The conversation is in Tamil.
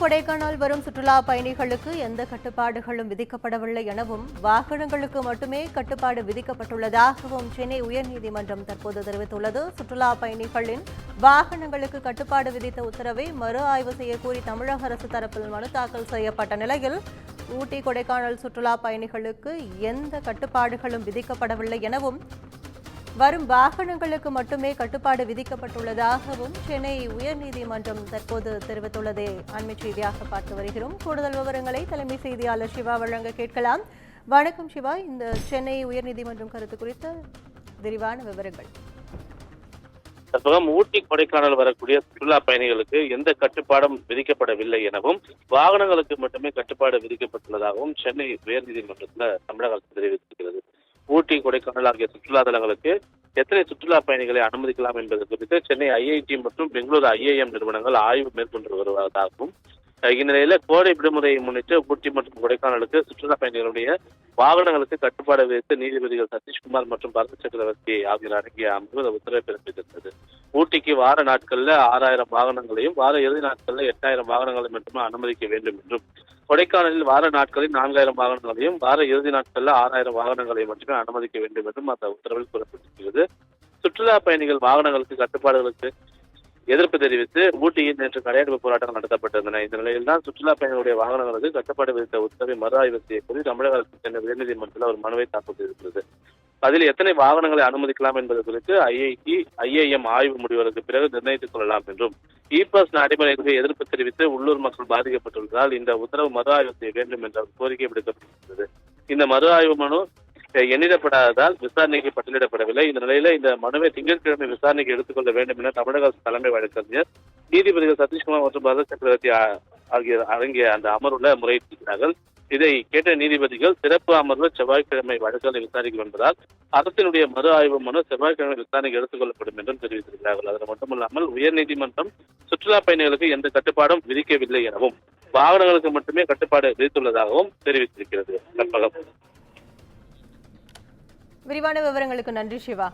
கொடைக்கானல் வரும் சுற்றுலா பயணிகளுக்கு எந்த கட்டுப்பாடுகளும் விதிக்கப்படவில்லை எனவும் வாகனங்களுக்கு மட்டுமே கட்டுப்பாடு விதிக்கப்பட்டுள்ளதாகவும் சென்னை உயர்நீதிமன்றம் தற்போது தெரிவித்துள்ளது. சுற்றுலா பயணிகளின் வாகனங்களுக்கு கட்டுப்பாடு விதித்த உத்தரவை மறு ஆய்வு செய்ய கோரி தமிழக அரசு தரப்பில் மனு தாக்கல் செய்யப்பட்ட நிலையில் ஊட்டி கொடைக்கானல் சுற்றுலா பயணிகளுக்கு எந்த கட்டுப்பாடுகளும் விதிக்கப்படவில்லை எனவும் வரும் வாகனங்களுக்கு மட்டுமே கட்டுப்பாடு விதிக்கப்பட்டுள்ளதாகவும் சென்னை உயர்நீதிமன்றம் தற்போது தெரிவித்துள்ளதை அண்மை செய்தியாக பார்த்து வருகிறோம். கூடுதல் விவரங்களை தலைமை செய்தியாளர் சிவா வழங்க கேட்கலாம். வணக்கம் சிவா, இந்த சென்னை உயர்நீதிமன்றம் கருத்து குறித்த விரிவான விவரங்கள். ஊட்டி கொடைக்கானல் வரக்கூடிய சுற்றுலா பயணிகளுக்கு எந்த கட்டுப்பாடும் விதிக்கப்படவில்லை எனவும் வாகனங்களுக்கு மட்டுமே கட்டுப்பாடு விதிக்கப்பட்டுள்ளதாகவும் சென்னை உயர்நீதிமன்றத்தில் தமிழக அரசு தெரிவித்திருக்கிறது. ஊட்டி கொடைக்கானல் ஆகிய சுற்றுலா தலங்களுக்கு எத்தனை சுற்றுலா பயணிகளை அனுமதிக்கலாம் என்பது குறித்து சென்னை ஐஐடி மற்றும் பெங்களூரு ஐஐஎம் நிறுவனங்கள் ஆய்வு மேற்கொண்டு வருவதாகவும், இந்நிலையில கோடை விடுமுறையை முன்னிட்டு ஊட்டி மற்றும் கொடைக்கானலுக்கு சுற்றுலா பயணிகளுடைய வாகனங்களுக்கு கட்டுப்பாடு விதித்து நீதிபதிகள் சதீஷ்குமார் மற்றும் பரத சக்கரவர்த்தி ஆகியோர் அடங்கிய அமர்வு உத்தரவை பிறப்பித்திருந்தது. ஊட்டிக்கு வார நாட்கள்ல 6000 வாகனங்களையும் வார இறுதி நாட்கள்ல 8000 வாகனங்களை மட்டுமே அனுமதிக்க வேண்டும் என்றும், கொடைக்கானலில் வார நாட்களில் 4000 வாகனங்களையும் வார இறுதி நாட்கள்ல 6000 வாகனங்களை மட்டுமே அனுமதிக்க வேண்டும் என்றும் அந்த உத்தரவில் கூறப்பட்டிருக்கிறது. சுற்றுலா பயணிகள் வாகனங்களுக்கு கட்டுப்பாடுகளுக்கு எதிர்ப்பு தெரிவித்து ஊட்டியில் நேற்று கடையெடுப்பு போராட்டங்கள் நடத்தப்பட்டிருந்தன. இந்த நிலையில் தான் சுற்றுலா பயணிகளுடைய வாகனங்களுக்கு கட்டுப்பாடு விதித்த உத்தரவை மறு ஆய்வு செய்யப்போது தமிழக அரசு சென்னை உயர்நீதிமன்றத்தில் ஒரு மனுவை தாக்கல் செய்திருக்கிறது. அதில் எத்தனை வாகனங்களை அனுமதிக்கலாம் என்பது குறித்து ஐஐஎம் ஆய்வு முடிவதற்கு பிறகு நிர்ணயித்துக் கொள்ளலாம் என்றும், இ பாஸ் நடைமுறைக்கு எதிர்ப்பு தெரிவித்து உள்ளூர் மக்கள் பாதிக்கப்பட்டுள்ளதால் இந்த உத்தரவு மறு ஆய்வு செய்ய வேண்டும் என்ற கோரிக்கை விடுக்கப்பட்டிருக்கிறது. இந்த மறு ஆய்வு மனு எண்ணிடப்படாததால் விசாரணைக்கு பட்டியலிடப்படவில்லை. இந்த நிலையில இந்த மனுவை திங்கட்கிழமை விசாரணைக்கு எடுத்துக்கொள்ள வேண்டும் என தமிழக அரசு தலைமை வழக்கறிஞர் நீதிபதிகள் சதீஷ்குமார் மற்றும் பரத சக்கரவர்த்தி ஆகியோர் அடங்கிய அந்த அமர்வுல முறையிட்டிருக்கிறார்கள். இதை கேட்ட நீதிபதிகள் சிறப்பு அமர்வு செவ்வாய்க்கிழமை வழக்குகளை விசாரிக்கும் என்பதால் அரசினுடைய மறு ஆய்வு மனு செவ்வாய்க்கிழமை விசாரணைக்கு எடுத்துக் கொள்ளப்படும் என்றும் தெரிவித்திருக்கிறார்கள். அது மட்டுமல்லாமல் உயர்நீதிமன்றம் சுற்றுலா பயணிகளுக்கு எந்த கட்டுப்பாடும் விதிக்கவில்லை எனவும் வாகனங்களுக்கு மட்டுமே கட்டுப்பாடு விதித்துள்ளதாகவும் தெரிவித்திருக்கிறது. கற்பகம். விரிவான விவரங்களுக்கு நன்றி சிவா.